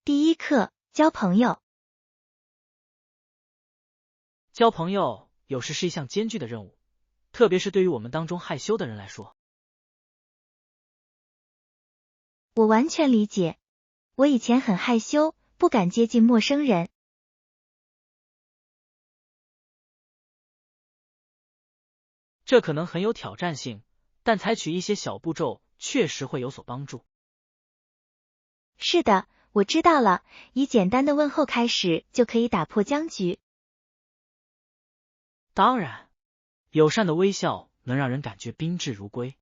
第一课，交朋友。交朋友有时是一项艰巨的任务，特别是对于我们当中害羞的人来说。我完全理解，我以前很害羞，不敢接近陌生人。这可能很有挑战性，但采取一些小步骤确实会有所帮助。是的，我知道了，以简单的问候开始就可以打破僵局。当然，友善的微笑能让人感觉宾至如归。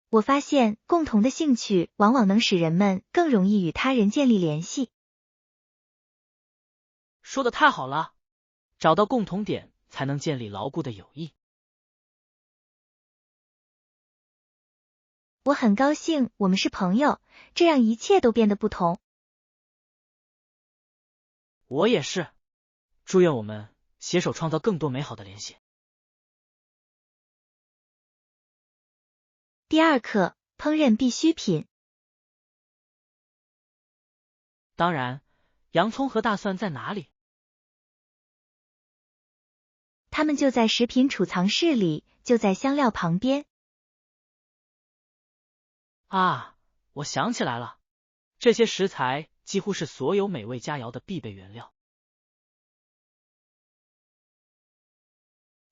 我发现共同的兴趣往往能使人们更容易与他人建立联系。说得太好了，找到共同点才能建立牢固的友谊。我很高兴我们是朋友，这让一切都变得不同。我也是，祝愿我们携手创造更多美好的联系。第二课，烹饪必需品。当然，洋葱和大蒜在哪里？它们就在食品储藏室里，就在香料旁边。啊，我想起来了，这些食材几乎是所有美味佳肴的必备原料。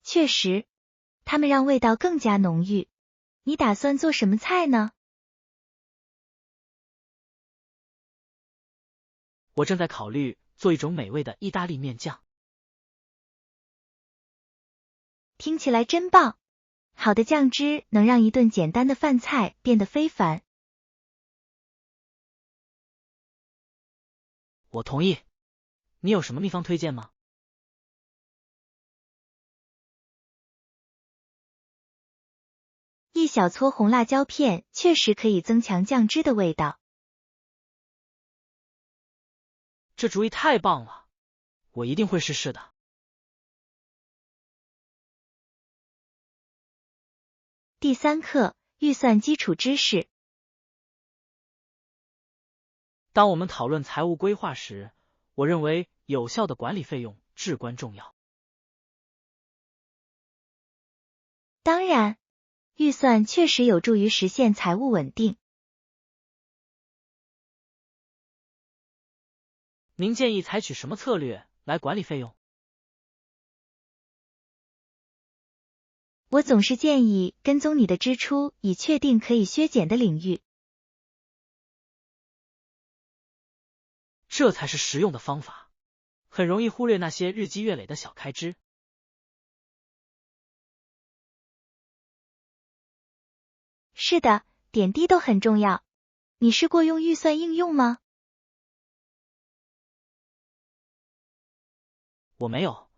确实，它们让味道更加浓郁。你打算做什么菜呢？我正在考虑做一种美味的意大利面酱。听起来真棒！好的酱汁能让一顿简单的饭菜变得非凡。我同意。你有什么秘方推荐吗？一小撮红辣椒片确实可以增强酱汁的味道。这主意太棒了，我一定会试试的。第三课，预算基础知识。当我们讨论财务规划时，我认为有效的管理费用至关重要。当然，预算确实有助于实现财务稳定。您建议采取什么策略来管理费用？我总是建议跟踪你的支出，以确定可以削减的领域。这才是实用的方法，很容易忽略那些日积月累的小开支。是的，点滴都很重要。你试过用预算应用吗？我没有，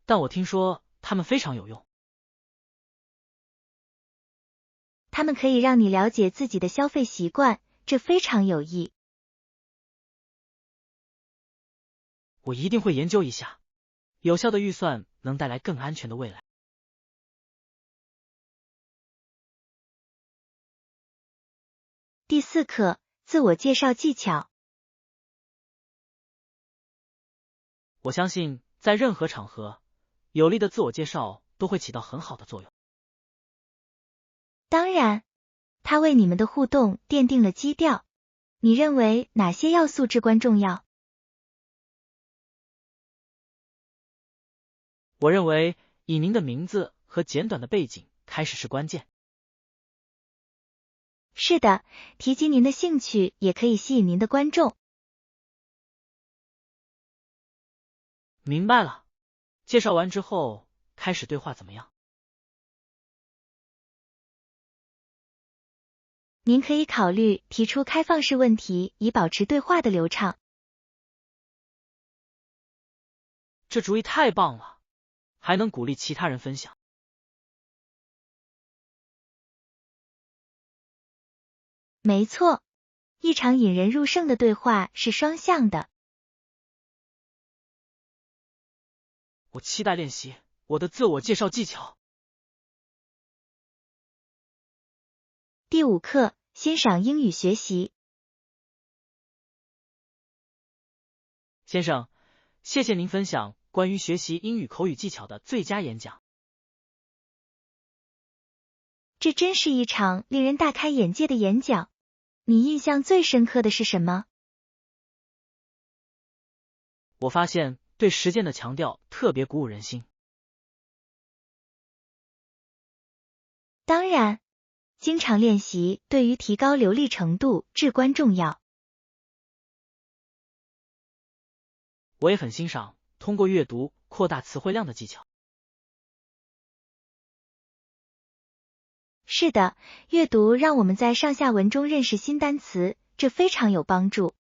但我听说它们非常有用。它们可以让你了解自己的消费习惯，这非常有益。我一定会研究一下。有效的预算能带来更安全的未来。第四课，自我介绍技巧。我相信在任何场合，有力的自我介绍都会起到很好的作用。当然，它为你们的互动奠定了基调。你认为哪些要素至关重要？我认为以您的名字和简短的背景开始是关键。是的，提及您的兴趣也可以吸引您的观众。明白了。介绍完之后，开始对话怎么样？您可以考虑提出开放式问题，以保持对话的流畅。这主意太棒了，还能鼓励其他人分享。没错，一场引人入胜的对话是双向的。我期待练习我的自我介绍技巧。第五课，欣赏英语学习。先生，谢谢您分享关于学习英语口语技巧的最佳演讲。这真是一场令人大开眼界的演讲。你印象最深刻的是什么？我发现对实践的强调特别鼓舞人心。当然，经常练习对于提高流利程度至关重要。我也很欣赏通过阅读扩大词汇量的技巧。是的，阅读让我们在上下文中认识新单词，这非常有帮助。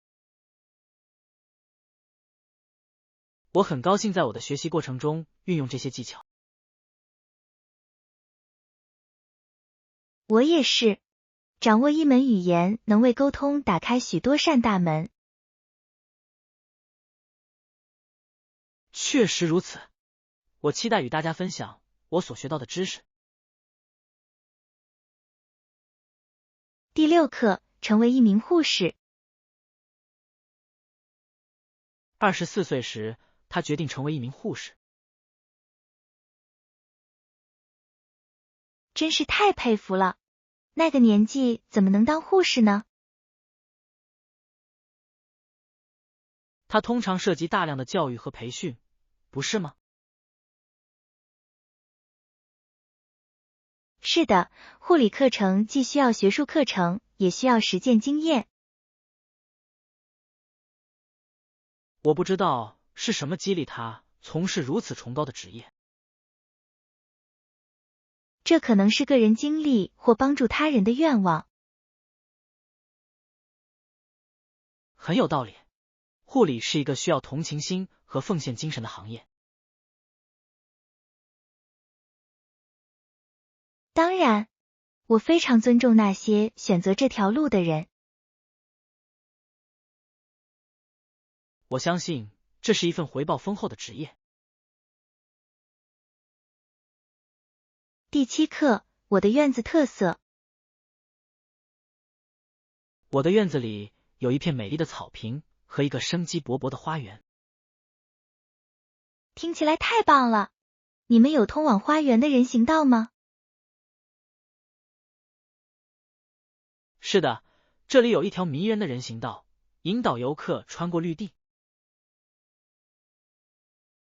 我很高兴在我的学习过程中运用这些技巧。我也是，掌握一门语言能为沟通打开许多扇大门。确实如此，我期待与大家分享我所学到的知识。第6课，成为一名护士。24岁时，他决定成为一名护士。真是太佩服了，那个年纪怎么能当护士呢？它通常涉及大量的教育和培训，不是吗？是的，护理课程既需要学术课程，也需要实践经验。我不知道是什么激励他从事如此崇高的职业。这可能是个人经历或帮助他人的愿望。很有道理，护理是一个需要同情心和奉献精神的行业。当然，我非常尊重那些选择这条路的人。我相信这是一份回报丰厚的职业。第7课，我的院子特色。我的院子里有一片美丽的草坪和一个生机勃勃的花园。听起来太棒了！你们有通往花园的人行道吗？是的，这里有一条迷人的人行道，引导游客穿过绿地。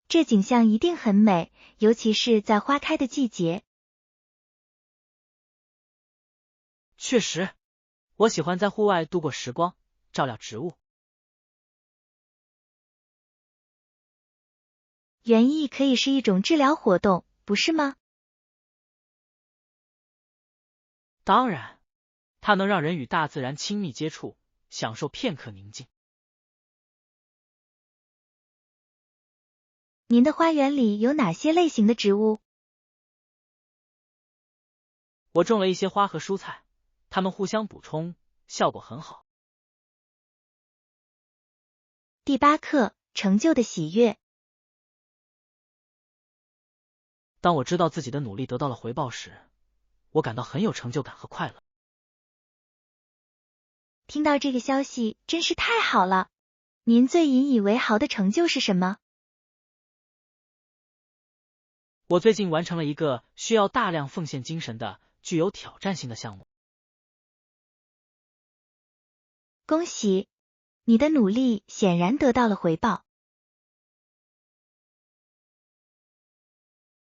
这景象一定很美，尤其是在花开的季节。确实，我喜欢在户外度过时光，照料植物。园艺可以是一种治疗活动，不是吗？当然，它能让人与大自然亲密接触，享受片刻宁静。您的花园里有哪些类型的植物？我种了一些花和蔬菜，它们互相补充，效果很好。第8课，成就的喜悦。当我知道自己的努力得到了回报时，我感到很有成就感和快乐。听到这个消息真是太好了！您最引以为豪的成就是什么？我最近完成了一个需要大量奉献精神的、具有挑战性的项目。恭喜！你的努力显然得到了回报。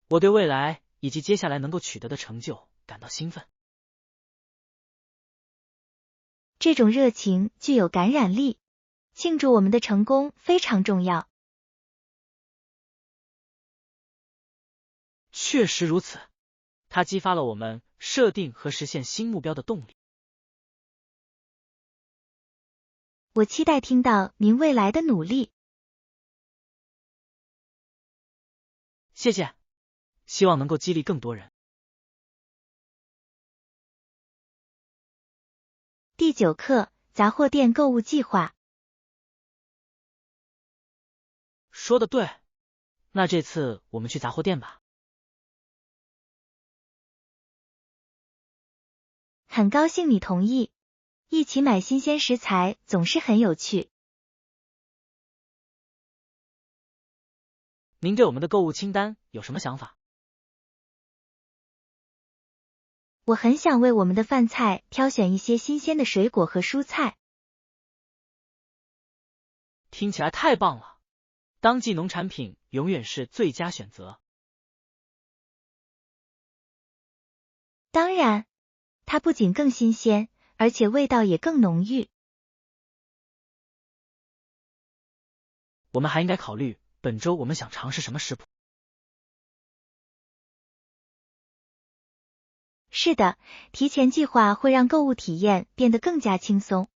我对未来以及接下来能够取得的成就感到兴奋。这种热情具有感染力，庆祝我们的成功非常重要。确实如此，它激发了我们设定和实现新目标的动力。我期待听到您未来的努力。谢谢，希望能够激励更多人。第9课，杂货店购物计划。说得对，那这次我们去杂货店吧。很高兴你同意，一起买新鲜食材总是很有趣。您对我们的购物清单有什么想法？我很想为我们的饭菜挑选一些新鲜的水果和蔬菜。听起来太棒了！当季农产品永远是最佳选择。当然，它不仅更新鲜，而且味道也更浓郁。我们还应该考虑本周我们想尝试什么食谱。是的，提前计划会让购物体验变得更加轻松。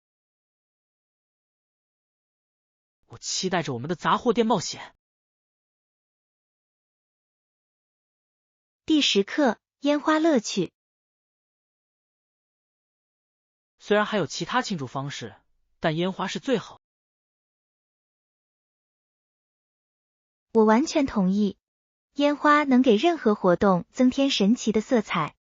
我期待着我们的杂货店冒险。第10课，烟花乐趣。虽然还有其他庆祝方式，但烟花是最好的。我完全同意，烟花能给任何活动增添神奇的色彩。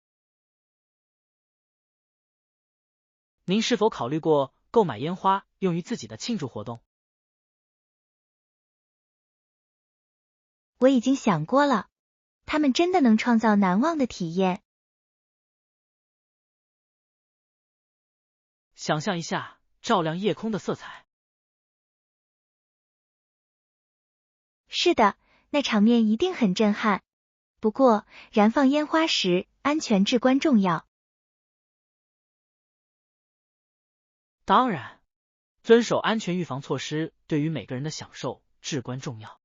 您是否考虑过购买烟花用于自己的庆祝活动？我已经想过了，它们真的能创造难忘的体验。想象一下照亮夜空的色彩。是的，那场面一定很震撼。不过，燃放烟花时，安全至关重要。当然，遵守安全预防措施对于每个人的享受至关重要。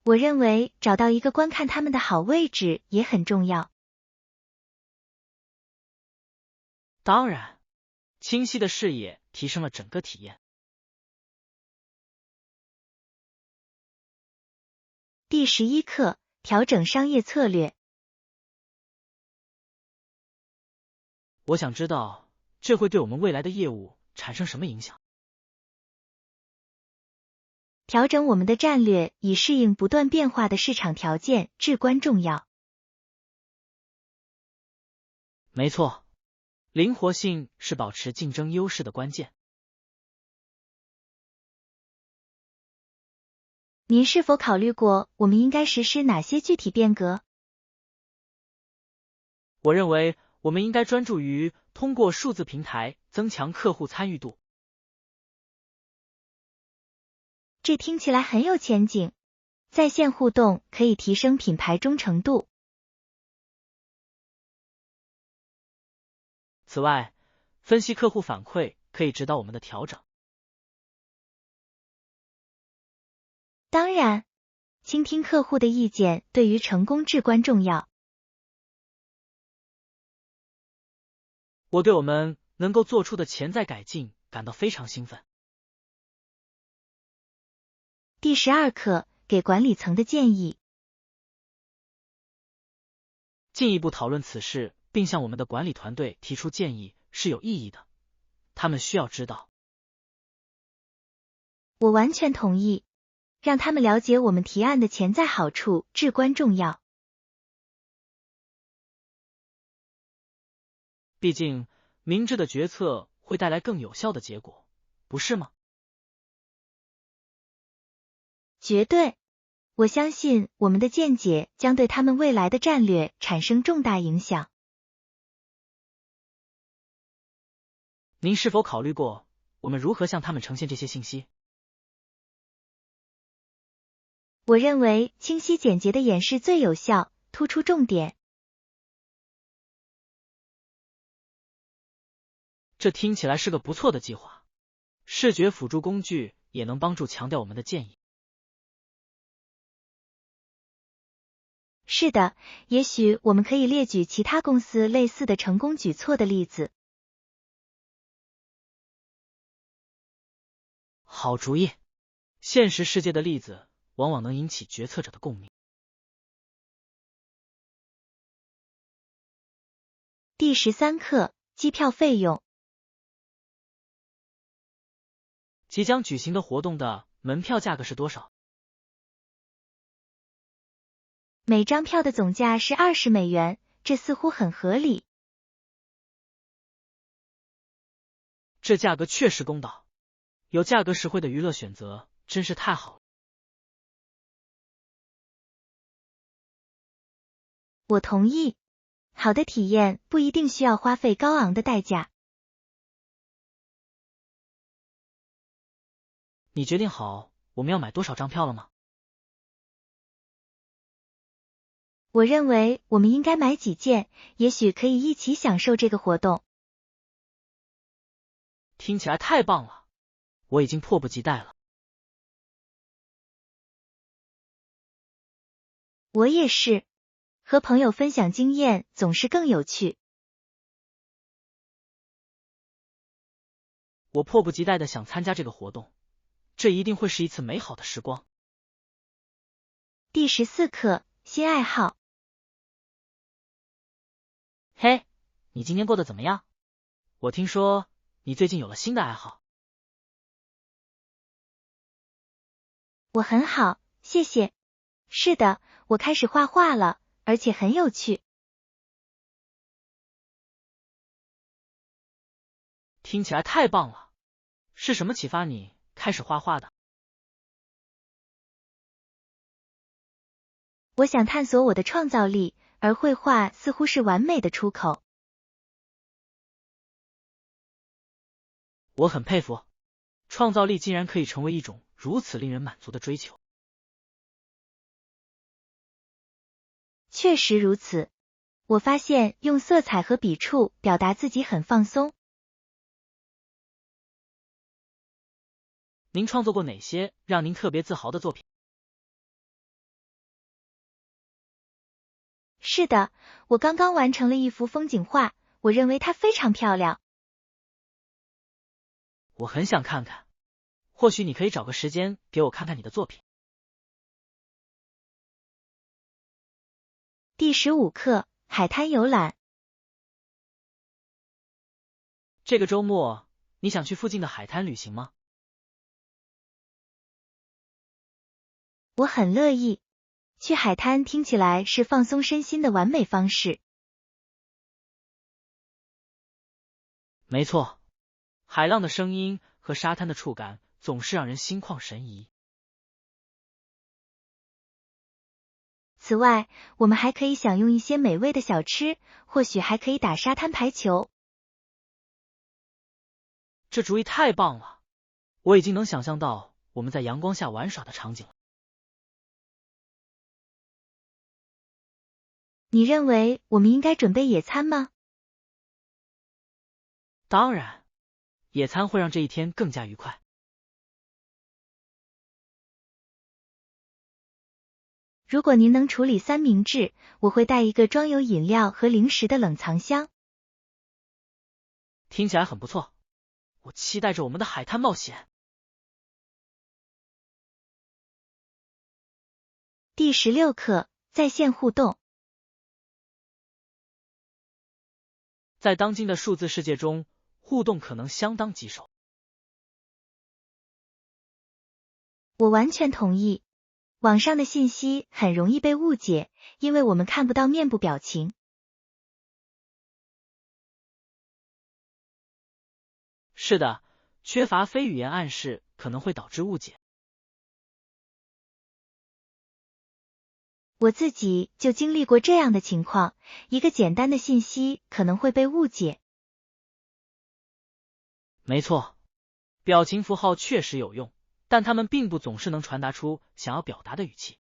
我认为找到一个观看它们的好位置也很重要。当然，清晰的视野提升了整个体验。第11课，调整商业策略。我想知道这会对我们未来的业务产生什么影响。调整我们的战略以适应不断变化的市场条件至关重要。没错，灵活性是保持竞争优势的关键。您是否考虑过我们应该实施哪些具体变革？我认为我们应该专注于通过数字平台增强客户参与度。这听起来很有前景。在线互动可以提升品牌忠诚度。此外，分析客户反馈可以指导我们的调整。当然，倾听客户的意见对于成功至关重要。我对我们能够做出的潜在改进感到非常兴奋。第12课，给管理层的建议。进一步讨论此事，并向我们的管理团队提出建议是有意义的。他们需要知道。我完全同意，让他们了解我们提案的潜在好处至关重要。毕竟，明智的决策会带来更有效的结果，不是吗？绝对，我相信我们的见解将对他们未来的战略产生重大影响。您是否考虑过我们如何向他们呈现这些信息？我认为清晰简洁的演示最有效，突出重点。这听起来是个不错的计划。视觉辅助工具也能帮助强调我们的建议。是的，也许我们可以列举其他公司类似的成功举措的例子。好主意！现实世界的例子往往能引起决策者的共鸣。第13课，机票费用。即将举行的活动的门票价格是多少？每张票的总价是$20，这似乎很合理。这价格确实公道，有价格实惠的娱乐选择，真是太好了。我同意，好的体验不一定需要花费高昂的代价。你决定好我们要买多少张票了吗？我认为我们应该买几件，也许可以一起享受这个活动。听起来太棒了，我已经迫不及待了。我也是，和朋友分享经验总是更有趣。我迫不及待的想参加这个活动，这一定会是一次美好的时光。第14课，新爱好。嘿，你今天过得怎么样？我听说你最近有了新的爱好。我很好，谢谢。是的，我开始画画了，而且很有趣。听起来太棒了，是什么启发你开始画画的？我想探索我的创造力，而绘画似乎是完美的出口。我很佩服，创造力竟然可以成为一种如此令人满足的追求。确实如此，我发现用色彩和笔触表达自己很放松。您创作过哪些让您特别自豪的作品？是的，我刚刚完成了一幅风景画，我认为它非常漂亮。我很想看看，或许你可以找个时间给我看看你的作品。第15课，海滩游览。这个周末你想去附近的海滩旅行吗？我很乐意。去海滩听起来是放松身心的完美方式。没错，海浪的声音和沙滩的触感总是让人心旷神怡。此外，我们还可以享用一些美味的小吃，或许还可以打沙滩排球。这主意太棒了，我已经能想象到我们在阳光下玩耍的场景了。你认为我们应该准备野餐吗？当然，野餐会让这一天更加愉快。如果您能处理三明治，我会带一个装有饮料和零食的冷藏箱。听起来很不错，我期待着我们的海滩冒险。第16课，在线互动。在当今的数字世界中，互动可能相当棘手。我完全同意。网上的信息很容易被误解，因为我们看不到面部表情。是的，缺乏非语言暗示可能会导致误解。我自己就经历过这样的情况，一个简单的信息可能会被误解。没错，表情符号确实有用，但它们并不总是能传达出想要表达的语气。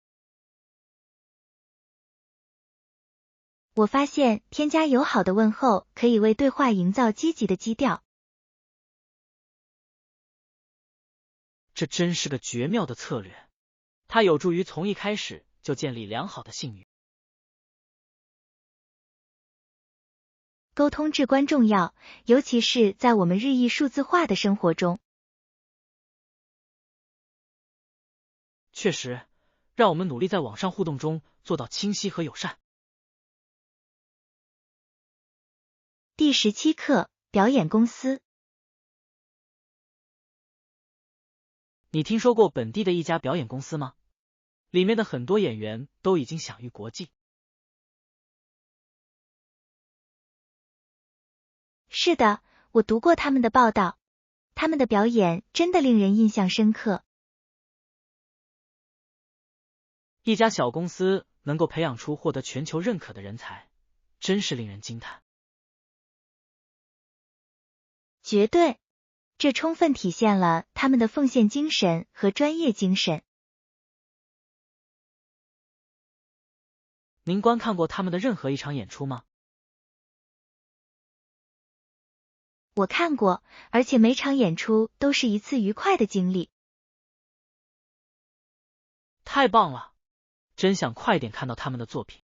我发现添加友好的问候可以为对话营造积极的基调。这真是个绝妙的策略，它有助于从一开始就建立良好的信誉。沟通至关重要，尤其是在我们日益数字化的生活中。确实，让我们努力在网上互动中做到清晰和友善。第17课，表演公司。你听说过本地的一家表演公司吗？里面的很多演员都已经享誉国际。是的，我读过他们的报道，他们的表演真的令人印象深刻。一家小公司能够培养出获得全球认可的人才，真是令人惊叹。绝对，这充分体现了他们的奉献精神和专业精神。您观看过他们的任何一场演出吗？我看过，而且每场演出都是一次愉快的经历。太棒了，真想快点看到他们的作品。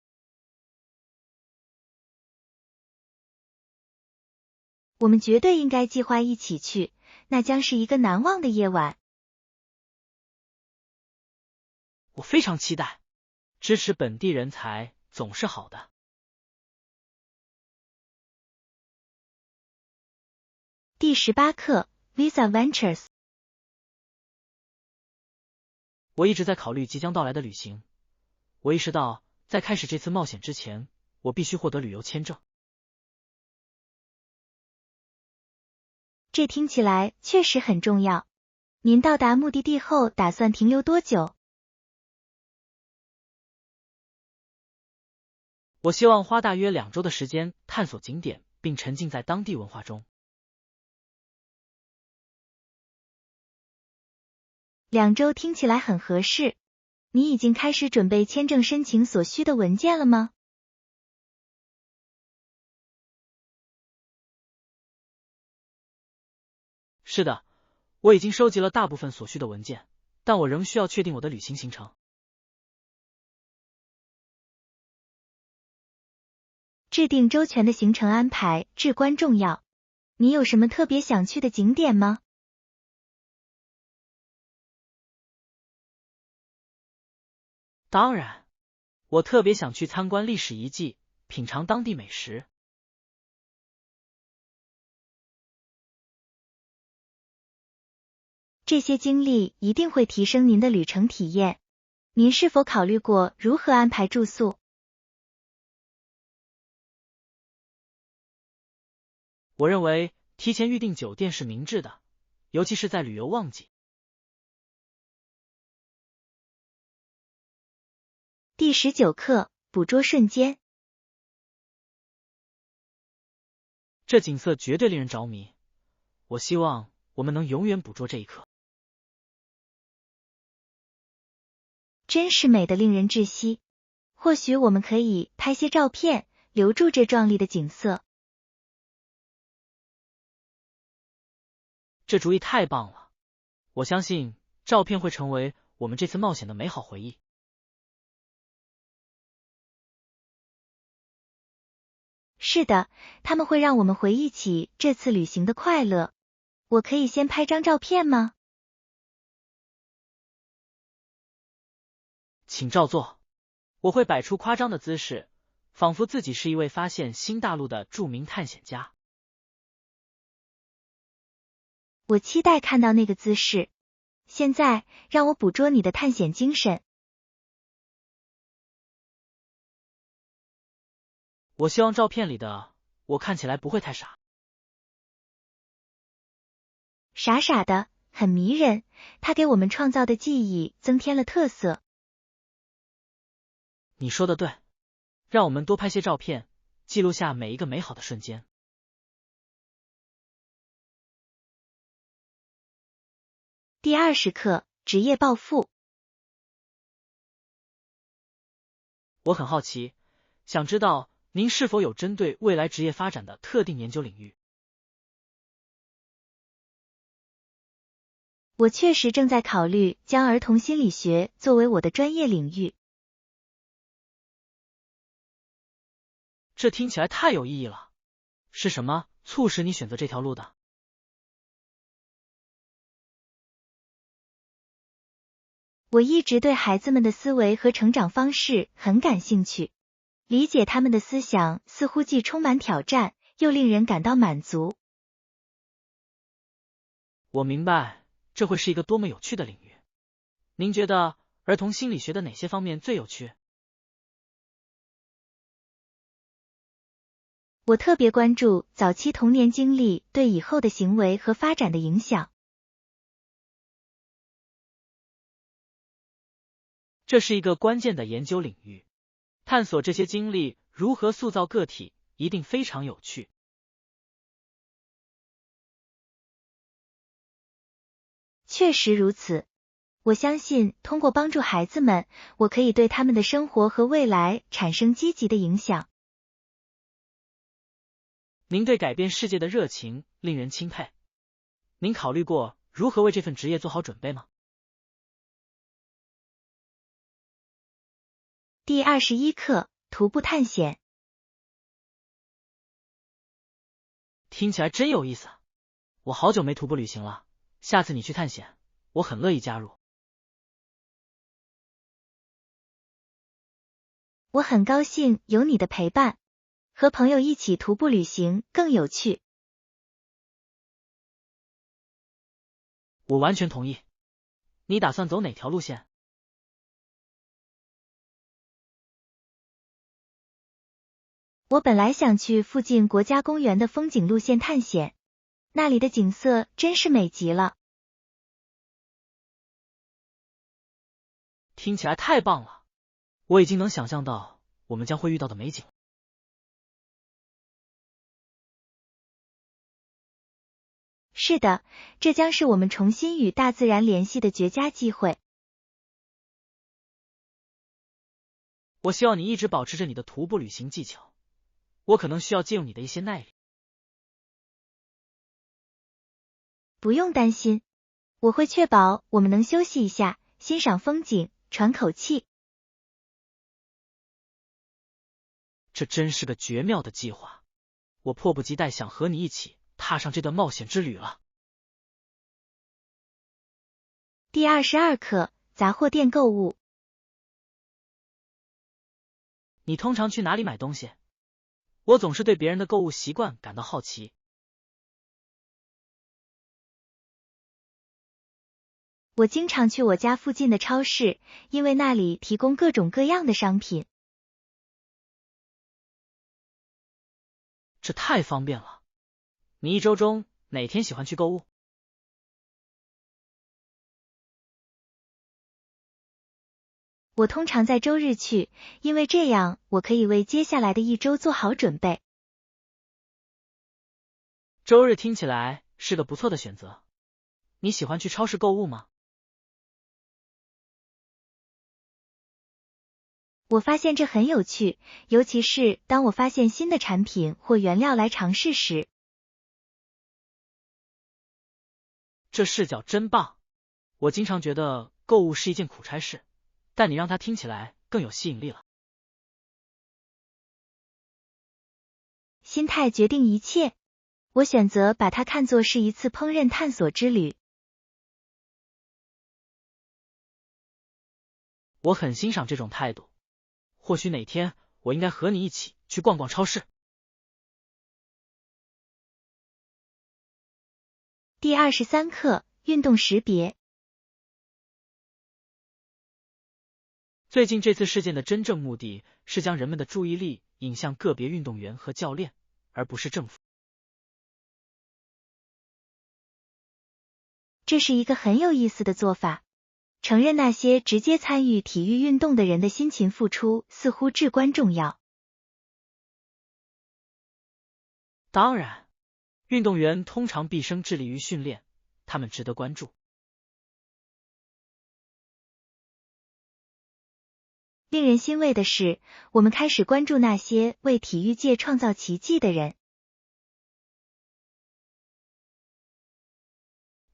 我们绝对应该计划一起去，那将是一个难忘的夜晚。我非常期待，支持本地人才总是好的。第18课 Visa Ventures。 我一直在考虑即将到来的旅行，我意识到在开始这次冒险之前，我必须获得旅游签证。这听起来确实很重要。您到达目的地后打算停留多久？我希望花大约2周的时间探索景点，并沉浸在当地文化中。2周听起来很合适。你已经开始准备签证申请所需的文件了吗？是的，我已经收集了大部分所需的文件，但我仍需要确定我的旅行行程。制定周全的行程安排至关重要。你有什么特别想去的景点吗？当然，我特别想去参观历史遗迹，品尝当地美食。这些经历一定会提升您的旅程体验。您是否考虑过如何安排住宿？我认为提前预订酒店是明智的，尤其是在旅游旺季。第19课捕捉瞬间。这景色绝对令人着迷，我希望我们能永远捕捉这一刻。真是美得令人窒息。或许我们可以拍些照片，留住这壮丽的景色。这主意太棒了，我相信照片会成为我们这次冒险的美好回忆。是的，他们会让我们回忆起这次旅行的快乐。我可以先拍张照片吗？请照做。我会摆出夸张的姿势，仿佛自己是一位发现新大陆的著名探险家。我期待看到那个姿势。现在，让我捕捉你的探险精神。我希望照片里的我看起来不会太傻。傻傻的，很迷人，它给我们创造的记忆增添了特色。你说的对，让我们多拍些照片，记录下每一个美好的瞬间。第20课职业抱负。我很好奇，想知道您是否有针对未来职业发展的特定研究领域？我确实正在考虑将儿童心理学作为我的专业领域。这听起来太有意义了。是什么促使你选择这条路的？我一直对孩子们的思维和成长方式很感兴趣，理解他们的思想似乎既充满挑战，又令人感到满足。我明白，这会是一个多么有趣的领域。您觉得儿童心理学的哪些方面最有趣？我特别关注早期童年经历对以后的行为和发展的影响。这是一个关键的研究领域，探索这些经历如何塑造个体，一定非常有趣。确实如此，我相信通过帮助孩子们，我可以对他们的生活和未来产生积极的影响。您对改变世界的热情令人钦佩。您考虑过如何为这份职业做好准备吗？第21课：徒步探险。听起来真有意思啊！我好久没徒步旅行了，下次你去探险，我很乐意加入。我很高兴有你的陪伴，和朋友一起徒步旅行更有趣。我完全同意。你打算走哪条路线？我本来想去附近国家公园的风景路线探险，那里的景色真是美极了。听起来太棒了，我已经能想象到我们将会遇到的美景。是的，这将是我们重新与大自然联系的绝佳机会。我希望你一直保持着你的徒步旅行技巧，我可能需要借用你的一些耐力。不用担心，我会确保我们能休息一下，欣赏风景，喘口气。这真是个绝妙的计划，我迫不及待想和你一起踏上这段冒险之旅了。第22课：杂货店购物。你通常去哪里买东西？我总是对别人的购物习惯感到好奇。我经常去我家附近的超市，因为那里提供各种各样的商品。这太方便了。你一周中哪天喜欢去购物？我通常在周日去，因为这样我可以为接下来的一周做好准备。周日听起来是个不错的选择。你喜欢去超市购物吗？我发现这很有趣，尤其是当我发现新的产品或原料来尝试时。这视角真棒。我经常觉得购物是一件苦差事，但你让它听起来更有吸引力了。心态决定一切，我选择把它看作是一次烹饪探索之旅。我很欣赏这种态度。或许哪天我应该和你一起去逛逛超市。第23课：运动识别。最近这次事件的真正目的是将人们的注意力引向个别运动员和教练，而不是政府。这是一个很有意思的做法。承认那些直接参与体育运动的人的辛勤付出似乎至关重要。当然，运动员通常毕生致力于训练，他们值得关注。令人欣慰的是，我们开始关注那些为体育界创造奇迹的人。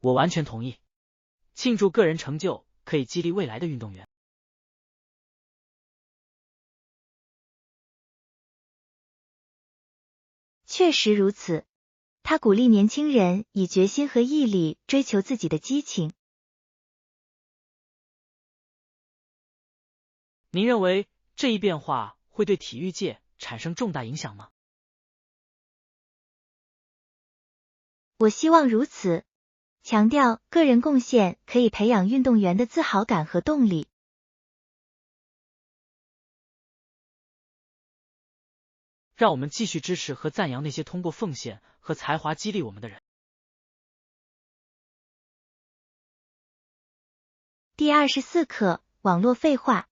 我完全同意。庆祝个人成就可以激励未来的运动员。确实如此，他鼓励年轻人以决心和毅力追求自己的激情。您认为这一变化会对体育界产生重大影响吗？我希望如此，强调个人贡献可以培养运动员的自豪感和动力。让我们继续支持和赞扬那些通过奉献和才华激励我们的人。第24课，网络废话。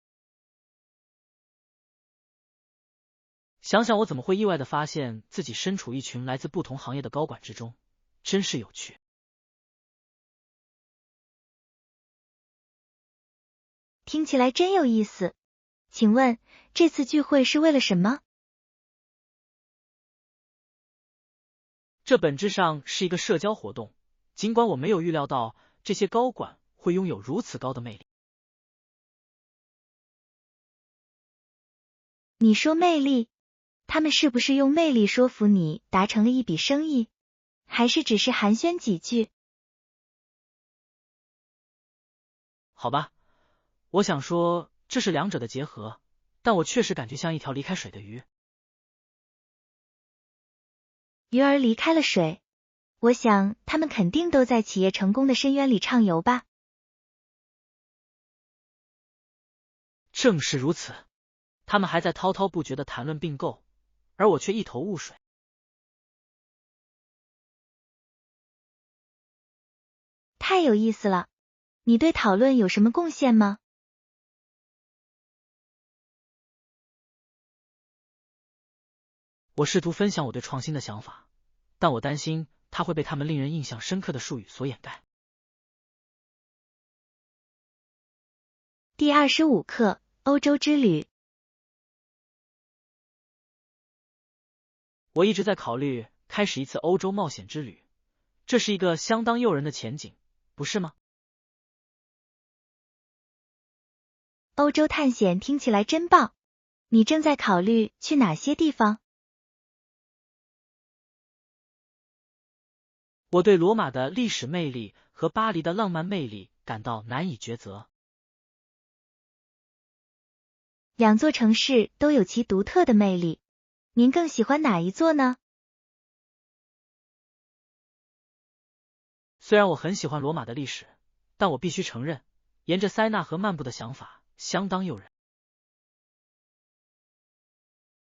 想想我怎么会意外地发现自己身处一群来自不同行业的高管之中，真是有趣。听起来真有意思。请问这次聚会是为了什么？这本质上是一个社交活动，尽管我没有预料到这些高管会拥有如此高的魅力。你说魅力，他们是不是用魅力说服你达成了一笔生意，还是只是寒暄几句？好吧，我想说这是两者的结合，但我确实感觉像一条离开水的鱼。鱼儿离开了水，我想他们肯定都在企业成功的深渊里畅游吧。正是如此，他们还在滔滔不绝地谈论并购，而我却一头雾水。太有意思了，你对讨论有什么贡献吗？我试图分享我对创新的想法，但我担心它会被他们令人印象深刻的术语所掩盖。第25课，欧洲之旅。我一直在考虑开始一次欧洲冒险之旅，这是一个相当诱人的前景，不是吗？欧洲探险听起来真棒，你正在考虑去哪些地方？我对罗马的历史魅力和巴黎的浪漫魅力感到难以抉择。两座城市都有其独特的魅力，您更喜欢哪一座呢？虽然我很喜欢罗马的历史，但我必须承认，沿着塞纳河漫步的想法相当诱人。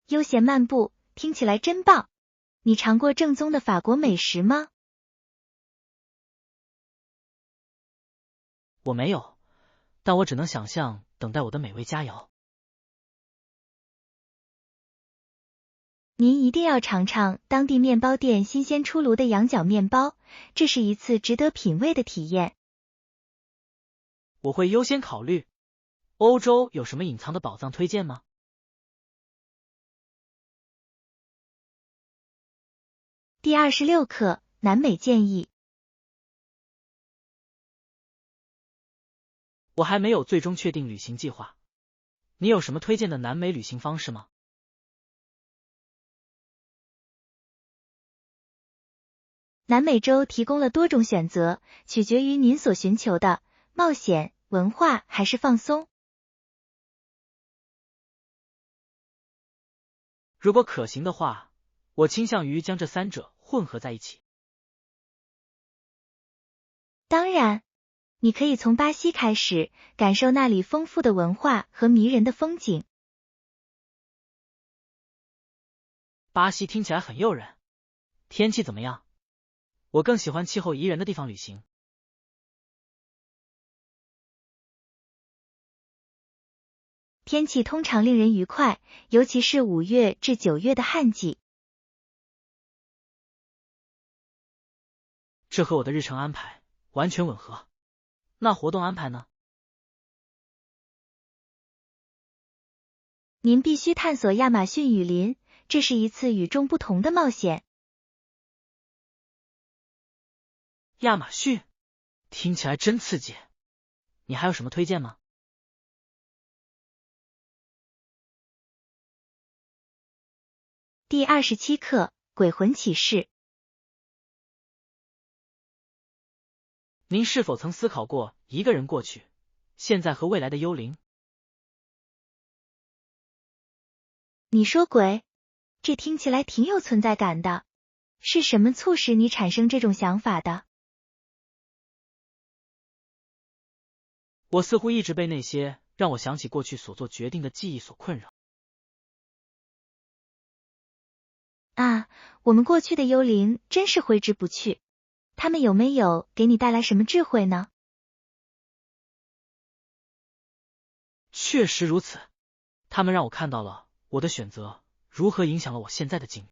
悠闲漫步听起来真棒，你尝过正宗的法国美食吗？我没有，但我只能想象等待我的美味佳肴。您一定要尝尝当地面包店新鲜出炉的羊角面包，这是一次值得品味的体验。我会优先考虑。欧洲有什么隐藏的宝藏推荐吗？第26课，南美建议。我还没有最终确定旅行计划，你有什么推荐的南美旅行方式吗？南美洲提供了多种选择，取决于您所寻求的冒险、文化还是放松。如果可行的话，我倾向于将这三者混合在一起。当然，你可以从巴西开始，感受那里丰富的文化和迷人的风景。巴西听起来很诱人，天气怎么样？我更喜欢气候宜人的地方旅行。天气通常令人愉快，尤其是5月至9月的旱季。这和我的日程安排完全吻合。那活动安排呢？您必须探索亚马逊雨林，这是一次与众不同的冒险。亚马逊听起来真刺激，你还有什么推荐吗？第27课，鬼魂启示。您是否曾思考过一个人过去、现在和未来的幽灵？你说鬼，这听起来挺有存在感的。是什么促使你产生这种想法的？我似乎一直被那些让我想起过去所做决定的记忆所困扰。啊，我们过去的幽灵真是挥之不去，他们有没有给你带来什么智慧呢？确实如此，他们让我看到了我的选择如何影响了我现在的境遇。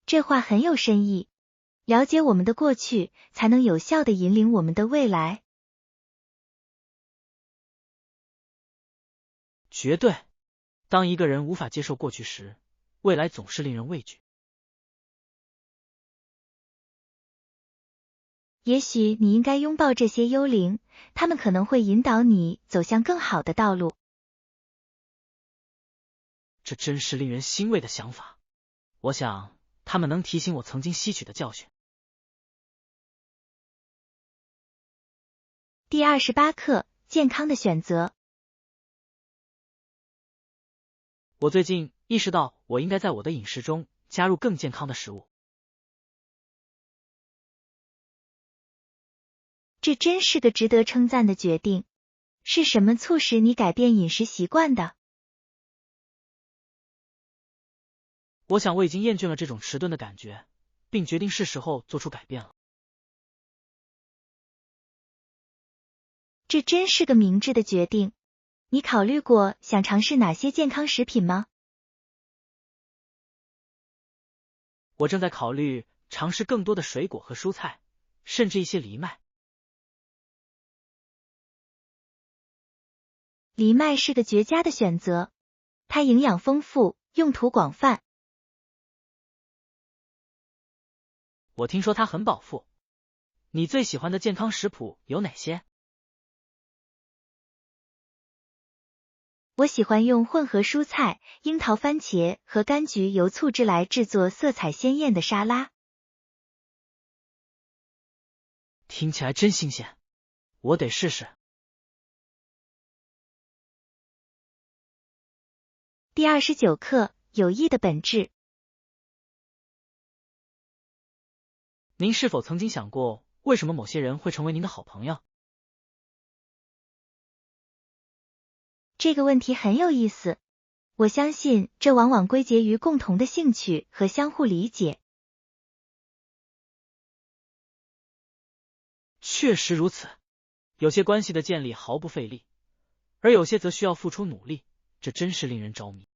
这话很有深意，了解我们的过去，才能有效地引领我们的未来。绝对，当一个人无法接受过去时，未来总是令人畏惧。也许你应该拥抱这些幽灵，他们可能会引导你走向更好的道路。这真是令人欣慰的想法。我想，他们能提醒我曾经吸取的教训。第28课，健康的选择。我最近意识到，我应该在我的饮食中加入更健康的食物。这真是个值得称赞的决定。是什么促使你改变饮食习惯的？我想我已经厌倦了这种迟钝的感觉，并决定是时候做出改变了。这真是个明智的决定。你考虑过想尝试哪些健康食品吗？我正在考虑尝试更多的水果和蔬菜，甚至一些藜麦。藜麦是个绝佳的选择，它营养丰富，用途广泛。我听说它很饱腹。你最喜欢的健康食谱有哪些？我喜欢用混合蔬菜、樱桃、番茄和柑橘油醋汁来制作色彩鲜艳的沙拉。听起来真新鲜，我得试试。第29课，友谊的本质。您是否曾经想过，为什么某些人会成为您的好朋友？这个问题很有意思。我相信这往往归结于共同的兴趣和相互理解。确实如此，有些关系的建立毫不费力，而有些则需要付出努力，这真是令人着迷。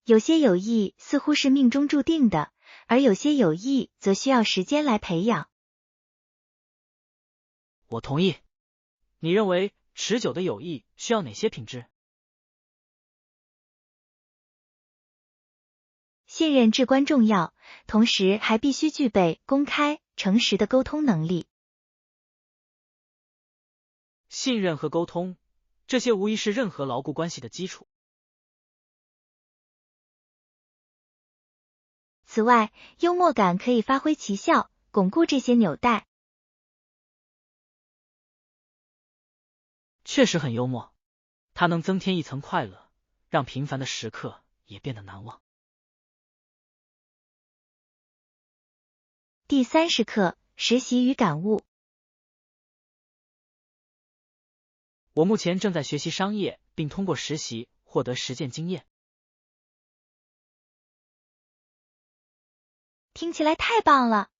有些友谊似乎是命中注定的，而有些友谊则需要时间来培养。我同意。你认为持久的友谊需要哪些品质？信任至关重要，同时还必须具备公开、诚实的沟通能力。信任和沟通，这些无疑是任何牢固关系的基础。此外，幽默感可以发挥奇效，巩固这些纽带。确实很幽默，它能增添一层快乐，让平凡的时刻也变得难忘。第30课，实习与感悟。我目前正在学习商业，并通过实习获得实践经验。听起来太棒了！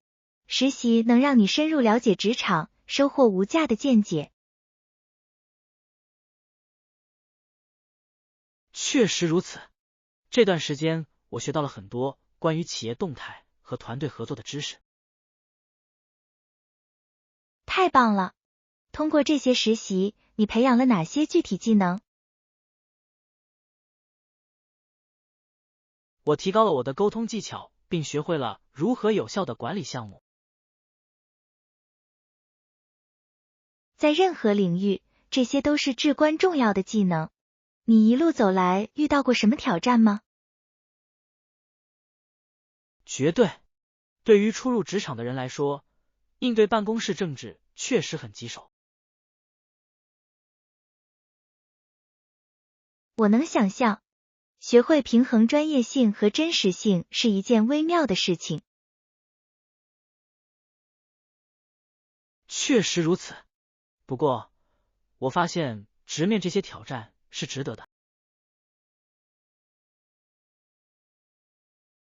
实习能让你深入了解职场，收获无价的见解。确实如此，这段时间我学到了很多关于企业动态和团队合作的知识。太棒了！通过这些实习，你培养了哪些具体技能？我提高了我的沟通技巧，并学会了如何有效地管理项目。在任何领域，这些都是至关重要的技能。你一路走来遇到过什么挑战吗？绝对，对于初入职场的人来说，应对办公室政治确实很棘手。我能想象，学会平衡专业性和真实性是一件微妙的事情。确实如此，不过我发现直面这些挑战是值得的。